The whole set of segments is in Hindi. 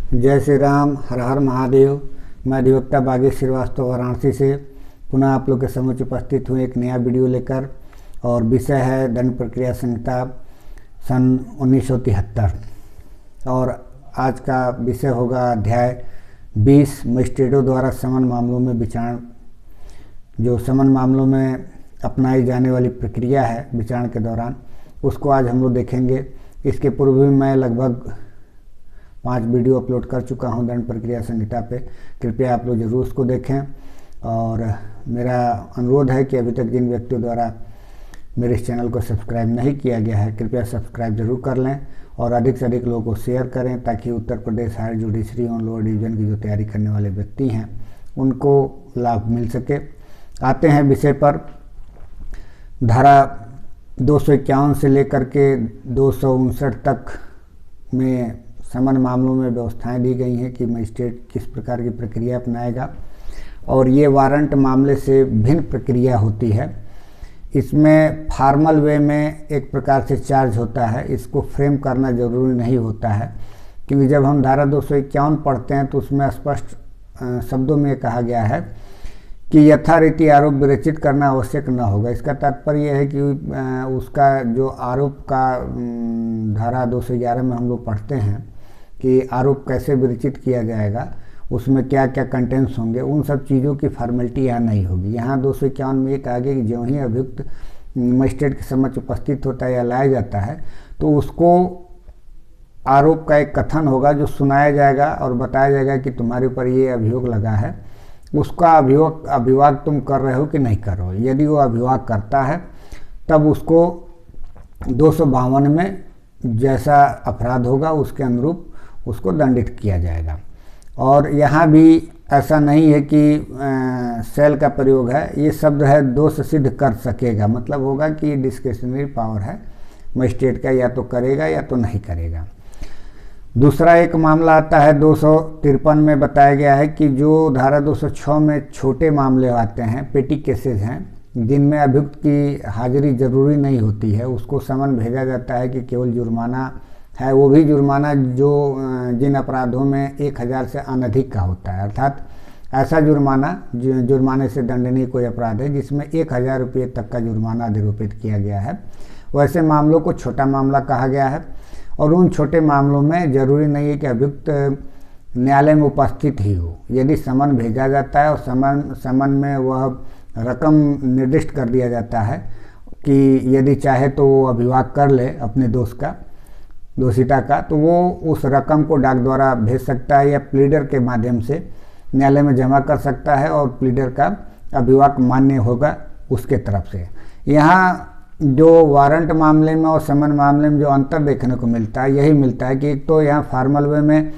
जय श्री राम, हर हर महादेव। मैं अधिवक्ता बागेश श्रीवास्तव वाराणसी से पुनः आप लोग के समक्ष उपस्थित हूँ एक नया वीडियो लेकर। और विषय है दंड प्रक्रिया संहिता सन 1973। और आज का विषय होगा अध्याय 20 मजिस्ट्रेटों द्वारा समन मामलों में विचारण। जो समन मामलों में अपनाई जाने वाली प्रक्रिया है विचारण के दौरान, उसको आज हम लोग देखेंगे। इसके पूर्व भी मैं लगभग 5 वीडियो अपलोड कर चुका हूं दंड प्रक्रिया संहिता पे। कृपया आप लोग ज़रूर उसको देखें। और मेरा अनुरोध है कि अभी तक जिन व्यक्तियों द्वारा मेरे इस चैनल को सब्सक्राइब नहीं किया गया है, कृपया सब्सक्राइब जरूर कर लें और अधिक से अधिक लोगों को शेयर करें, ताकि उत्तर प्रदेश हायर जुडिशरी और लोअर डिवीज़न की जो तैयारी करने वाले व्यक्ति हैं उनको लाभ मिल सके। आते हैं विषय पर। धारा 251 से लेकर के 259 तक में समन मामलों में व्यवस्थाएं दी गई हैं कि मजिस्ट्रेट किस प्रकार की प्रक्रिया अपनाएगा। और ये वारंट मामले से भिन्न प्रक्रिया होती है। इसमें फॉर्मल वे में एक प्रकार से चार्ज होता है, इसको फ्रेम करना जरूरी नहीं होता है, क्योंकि जब हम धारा 251 पढ़ते हैं तो उसमें स्पष्ट शब्दों में कहा गया है कि यथारीति आरोप विरचित करना आवश्यक न होगा। इसका तात्पर्य यह है कि उसका जो आरोप का धारा 211 में हम लोग पढ़ते हैं कि आरोप कैसे विरचित किया जाएगा, उसमें क्या क्या कंटेंट्स होंगे, उन सब चीज़ों की फॉर्मेलिटी यहाँ नहीं होगी। यहाँ 251 में ये कहा गया कि जो ही अभियुक्त मजिस्ट्रेट के समक्ष उपस्थित होता है या लाया जाता है तो उसको आरोप का एक कथन होगा जो सुनाया जाएगा और बताया जाएगा कि तुम्हारे ऊपर ये अभियोग लगा है। उसका अभिवाद तुम कर रहे हो कि नहीं कर रहे हो। यदि वो अभिवाद करता है तब उसको 252 में जैसा अपराध होगा उसके अनुरूप उसको दंडित किया जाएगा। और यहाँ भी ऐसा नहीं है कि सेल का प्रयोग है, ये शब्द है दोष सिद्ध कर सकेगा, मतलब होगा कि डिस्क्रिशनरी पावर है मजिस्ट्रेट का, या तो करेगा या तो नहीं करेगा। दूसरा एक मामला आता है 253 में बताया गया है कि जो धारा 206 में छोटे मामले आते हैं, पेटी केसेस हैं, जिनमें अभियुक्त की हाजिरी जरूरी नहीं होती है, उसको समन भेजा जाता है कि केवल जुर्माना है, वो भी जुर्माना जो जिन अपराधों में 1000 से अनधिक का होता है, अर्थात ऐसा जुर्माना जुर्माने से दंडनीय कोई अपराध है जिसमें 1000 रुपये तक का जुर्माना अधिरोपित किया गया है, वैसे मामलों को छोटा मामला कहा गया है। और उन छोटे मामलों में जरूरी नहीं है कि अभियुक्त न्यायालय में उपस्थित ही हो। यदि समन भेजा जाता है और समन में वह रकम निर्दिष्ट कर दिया जाता है कि यदि चाहे तो वो अभिवाद कर ले अपने दोषिता का, तो वो उस रकम को डाक द्वारा भेज सकता है या प्लीडर के माध्यम से न्यायालय में जमा कर सकता है और प्लीडर का अभिवाद मान्य होगा उसके तरफ से। यहाँ जो वारंट मामले में और समन मामले में जो अंतर देखने को मिलता है यही मिलता है कि एक तो यहाँ फॉर्मल वे में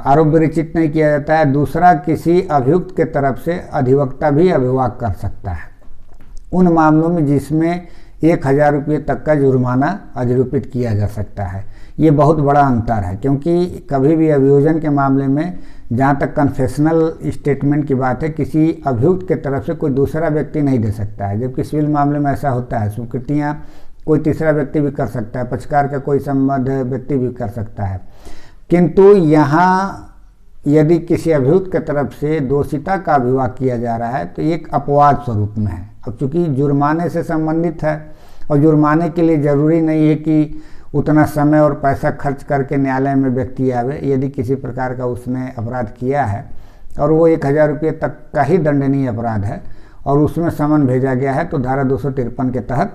आरोप विरचित नहीं किया जाता है, दूसरा किसी अभियुक्त के तरफ से अधिवक्ता भी अभिवाद कर सकता है उन मामलों में जिसमें 1000 रुपये तक का जुर्माना अधिरोपित किया जा सकता है। ये बहुत बड़ा अंतर है, क्योंकि कभी भी अभियोजन के मामले में जहाँ तक कन्फेशनल स्टेटमेंट की बात है, किसी अभियुक्त के तरफ से कोई दूसरा व्यक्ति नहीं दे सकता है, जबकि सिविल मामले में ऐसा होता है। स्वीकृतियाँ कोई तीसरा व्यक्ति भी कर सकता है, पक्षकार का कोई संबद्ध व्यक्ति भी कर सकता है, किंतु यहाँ यदि किसी अभियुक्त के तरफ से दोषिता का अभिवाद किया जा रहा है तो एक अपवाद स्वरूप में है। अब चूंकि जुर्माने से संबंधित है और जुर्माने के लिए ज़रूरी नहीं है कि उतना समय और पैसा खर्च करके न्यायालय में व्यक्ति आवे। यदि किसी प्रकार का उसने अपराध किया है और वो 1000 रुपये तक का ही दंडनीय अपराध है और उसमें समन भेजा गया है, तो धारा 253 के तहत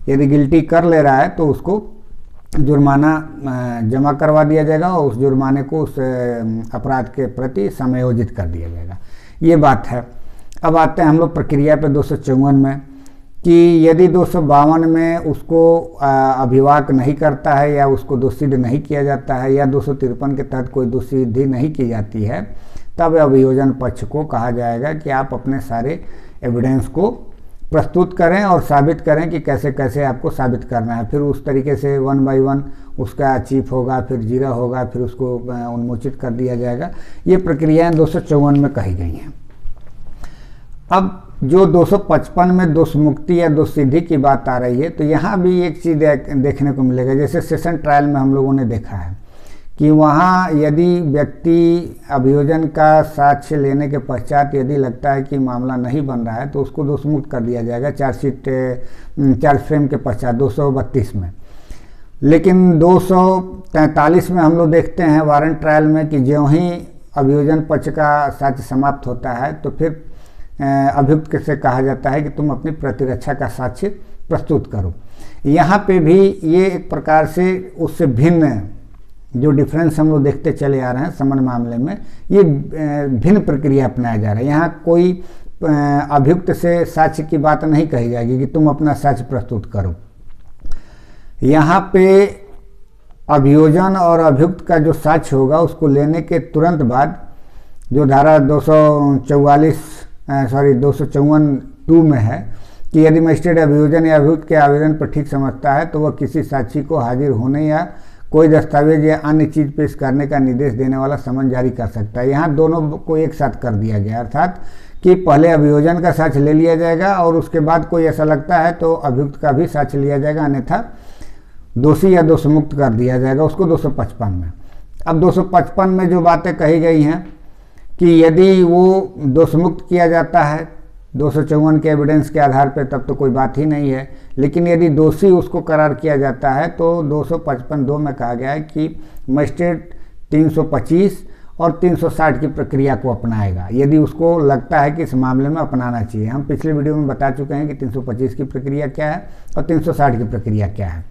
यदि गिल्टी कर ले रहा है तो उसको जुर्माना जमा करवा दिया जाएगा और उस जुर्माने को उस अपराध के प्रति समायोजित कर दिया जाएगा। ये बात है। अब आते हैं हम लोग प्रक्रिया पे 254 में कि यदि 252 में उसको अभिवाद नहीं करता है या उसको दोषसिद्ध नहीं किया जाता है या 253 के तहत कोई दोषसिद्धि नहीं की जाती है, तब अभियोजन पक्ष को कहा जाएगा कि आप अपने सारे एविडेंस को प्रस्तुत करें और साबित करें कि कैसे कैसे आपको साबित करना है। फिर उस तरीके से 1 बाय 1 उसका चीफ होगा, फिर जीरा होगा, फिर उसको उन्मोचित कर दिया जाएगा। ये प्रक्रियाएं 254 में कही गई हैं। अब जो 255 में दोष मुक्ति या दोष सिद्धि की बात आ रही है, तो यहाँ भी एक चीज़ देखने को मिलेगा, जैसे सेशन ट्रायल में हम लोगों ने देखा है कि वहाँ यदि व्यक्ति अभियोजन का साक्ष्य लेने के पश्चात यदि लगता है कि मामला नहीं बन रहा है तो उसको दोषमुक्त कर दिया जाएगा चार्ज फ्रेम के पश्चात 232 में। लेकिन 243 में हम लोग देखते हैं वारंट ट्रायल में कि ज्यों ही अभियोजन पक्ष का साक्ष्य समाप्त होता है तो फिर अभियुक्त से कहा जाता है कि तुम अपनी प्रतिरक्षा का साक्ष्य प्रस्तुत करो। यहाँ पे भी ये एक प्रकार से उससे भिन्न जो डिफरेंस हम लोग देखते चले आ रहे हैं समन मामले में, ये भिन्न प्रक्रिया अपनाया जा रहा है। यहाँ कोई अभियुक्त से साक्ष्य की बात नहीं कही जाएगी कि तुम अपना साक्ष्य प्रस्तुत करो। यहाँ पे अभियोजन और अभियुक्त का जो साक्ष्य होगा उसको लेने के तुरंत बाद जो धारा 254(2) में है कि यदि मजिस्ट्रेट अभियोजन या अभियुक्त के आवेदन पर ठीक समझता है तो वह किसी साक्षी को हाजिर होने या कोई दस्तावेज या अन्य चीज पेश करने का निर्देश देने वाला समन जारी कर सकता है। यहाँ दोनों को एक साथ कर दिया गया, अर्थात कि पहले अभियोजन का साक्ष्य ले लिया जाएगा और उसके बाद कोई ऐसा लगता है तो अभियुक्त का भी साक्ष्य लिया जाएगा, अन्यथा दोषी या दोषमुक्त कर दिया जाएगा उसको 255 में। अब 255 में जो बातें कही गई हैं कि यदि वो दोषमुक्त किया जाता है 254 के एविडेंस के आधार पर तब तो कोई बात ही नहीं है, लेकिन यदि दोषी उसको करार किया जाता है तो 255(2) में कहा गया है कि मजिस्ट्रेट 325 और 360 की प्रक्रिया को अपनाएगा यदि उसको लगता है कि इस मामले में अपनाना चाहिए। हम पिछले वीडियो में बता चुके हैं कि 325 की प्रक्रिया क्या है और 360 की प्रक्रिया क्या है।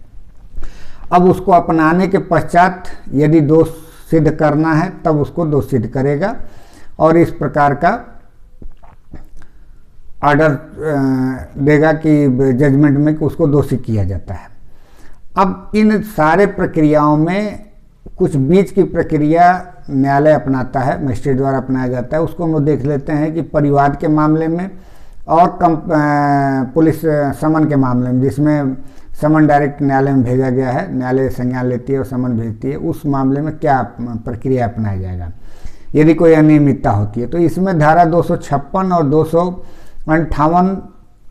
अब उसको अपनाने के पश्चात यदि दोष सिद्ध करना है तब उसको दोष सिद्ध करेगा और इस प्रकार का ऑर्डर देगा कि जजमेंट में कि उसको दोषी किया जाता है। अब इन सारे प्रक्रियाओं में कुछ बीच की प्रक्रिया न्यायालय अपनाता है, मजिस्ट्रेट द्वारा अपनाया जाता है। उसको हम लोग देख लेते हैं कि परिवाद के मामले में और पुलिस समन के मामले में, जिसमें समन डायरेक्ट न्यायालय में भेजा गया है, न्यायालय संज्ञान लेती है और समन भेजती है, उस मामले में क्या प्रक्रिया अपनाया जाएगा यदि कोई अनियमितता होती है। तो इसमें धारा 256 और 258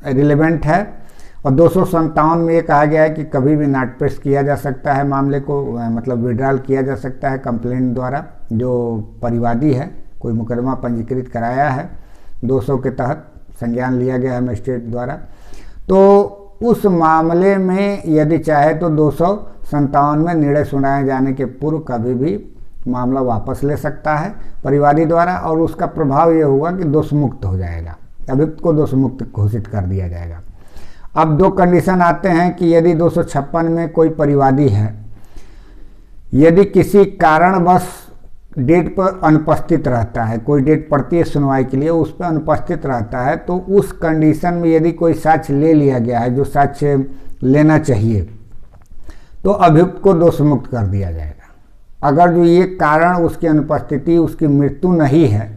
रिलेवेंट है और 257 में ये कहा गया है कि कभी भी नॉट प्रेस किया जा सकता है मामले को, मतलब विड्रॉल किया जा सकता है कंप्लेंट द्वारा। जो परिवादी है कोई मुकदमा पंजीकृत कराया है 200 के तहत संज्ञान लिया गया है मजिस्ट्रेट द्वारा, तो उस मामले में यदि चाहे तो 257 में निर्णय सुनाए जाने के पूर्व कभी भी मामला वापस ले सकता है परिवादी द्वारा और उसका प्रभाव ये होगा कि दोषमुक्त हो जाएगा, अभियुक्त को दोषमुक्त घोषित कर दिया जाएगा। अब दो कंडीशन आते हैं कि यदि 256 में कोई परिवादी है, यदि किसी कारणवश डेट पर अनुपस्थित रहता है, कोई डेट पड़ती है सुनवाई के लिए उस पर अनुपस्थित रहता है, तो उस कंडीशन में यदि कोई साक्ष्य ले लिया गया है जो साक्ष्य लेना चाहिए तो अभियुक्त को दोषमुक्त कर दिया जाएगा। अगर जो ये कारण उसकी अनुपस्थिति उसकी मृत्यु नहीं है,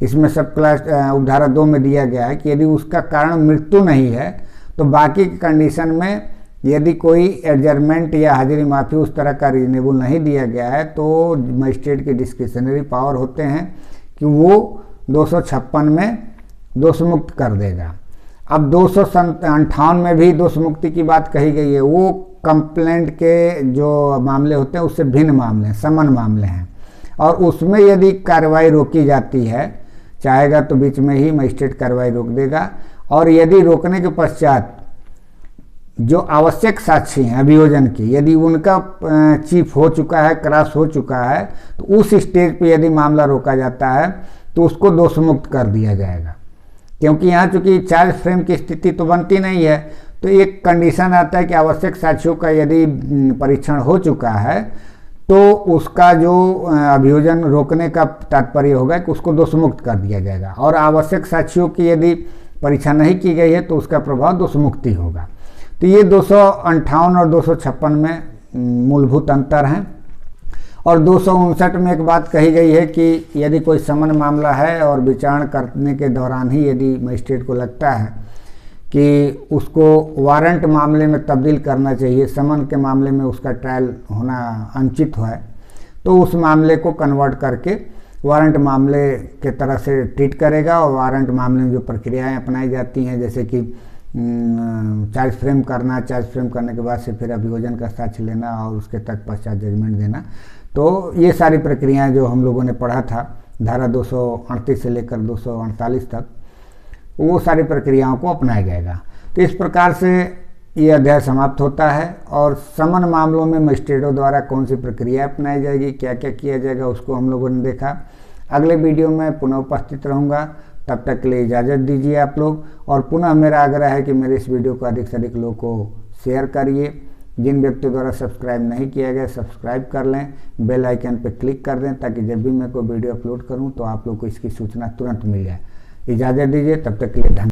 इसमें सब क्लास उपधारा 2 में दिया गया है कि यदि उसका कारण मृत्यु नहीं है तो बाकी की कंडीशन में यदि कोई एडजर्मेंट या हाजिरी माफ़ी उस तरह का रीजनेबल नहीं दिया गया है तो मजिस्ट्रेट के डिस्क्रिशनरी पावर होते हैं कि वो 256 में दोषमुक्त कर देगा। अब 258 में भी दोषमुक्ति की बात कही गई है, वो कंप्लेंट के जो मामले होते हैं उससे भिन्न मामले हैं, समन मामले हैं, और उसमें यदि कार्रवाई रोकी जाती है चाहेगा तो बीच में ही मजिस्ट्रेट कार्रवाई रोक देगा, और यदि रोकने के पश्चात जो आवश्यक साक्षी हैं अभियोजन के यदि उनका चीफ हो चुका है, क्रॉस हो चुका है, तो उस स्टेज पे यदि मामला रोका जाता है तो उसको दोषमुक्त कर दिया जाएगा। क्योंकि यहाँ चूंकि चार्ज फ्रेम की स्थिति तो बनती नहीं है, तो एक कंडीशन आता है कि आवश्यक साक्ष्यों का यदि परीक्षण हो चुका है तो उसका जो अभियोजन रोकने का तात्पर्य होगा कि उसको दोषमुक्त कर दिया जाएगा, और आवश्यक साक्ष्यों की यदि परीक्षा नहीं की गई है तो उसका प्रभाव दोषमुक्ति होगा। तो ये 258 और 256 में मूलभूत अंतर हैं। और 259 में एक बात कही गई है कि यदि कोई समन मामला है और विचारण करने के दौरान ही यदि मजिस्ट्रेट को लगता है कि उसको वारंट मामले में तब्दील करना चाहिए, समन के मामले में उसका ट्रायल होना अनुचित है, तो उस मामले को कन्वर्ट करके वारंट मामले के तरह से ट्रीट करेगा। और वारंट मामले में जो प्रक्रियाएं अपनाई जाती हैं, जैसे कि चार्ज फ्रेम करना, चार्ज फ्रेम करने के बाद से फिर अभियोजन का साक्ष्य लेना और उसके तत्पश्चात जजमेंट देना। तो ये सारी प्रक्रियाएं जो हम लोगों ने पढ़ा था धारा 238 से लेकर 248 तक, वो सारी प्रक्रियाओं को अपनाया जाएगा। तो इस प्रकार से ये अध्याय समाप्त होता है और समन मामलों में मजिस्ट्रेटों द्वारा कौन सी प्रक्रिया अपनाई जाएगी, क्या क्या किया जाएगा, उसको हम लोगों ने देखा। अगले वीडियो में पुनः उपस्थित रहूँगा, तब तक के लिए इजाज़त दीजिए आप लोग। और पुनः मेरा आग्रह है कि मेरे इस वीडियो को अधिक से अधिक लोगों को शेयर करिए। जिन व्यक्तियों द्वारा सब्सक्राइब नहीं किया गया सब्सक्राइब कर लें, बेल आइकन पर क्लिक कर दें, ताकि जब भी मैं कोई वीडियो अपलोड करूं तो आप लोग को इसकी सूचना तुरंत मिल जाए। इजाज़त दीजिए, तब तक के लिए धन्यवाद।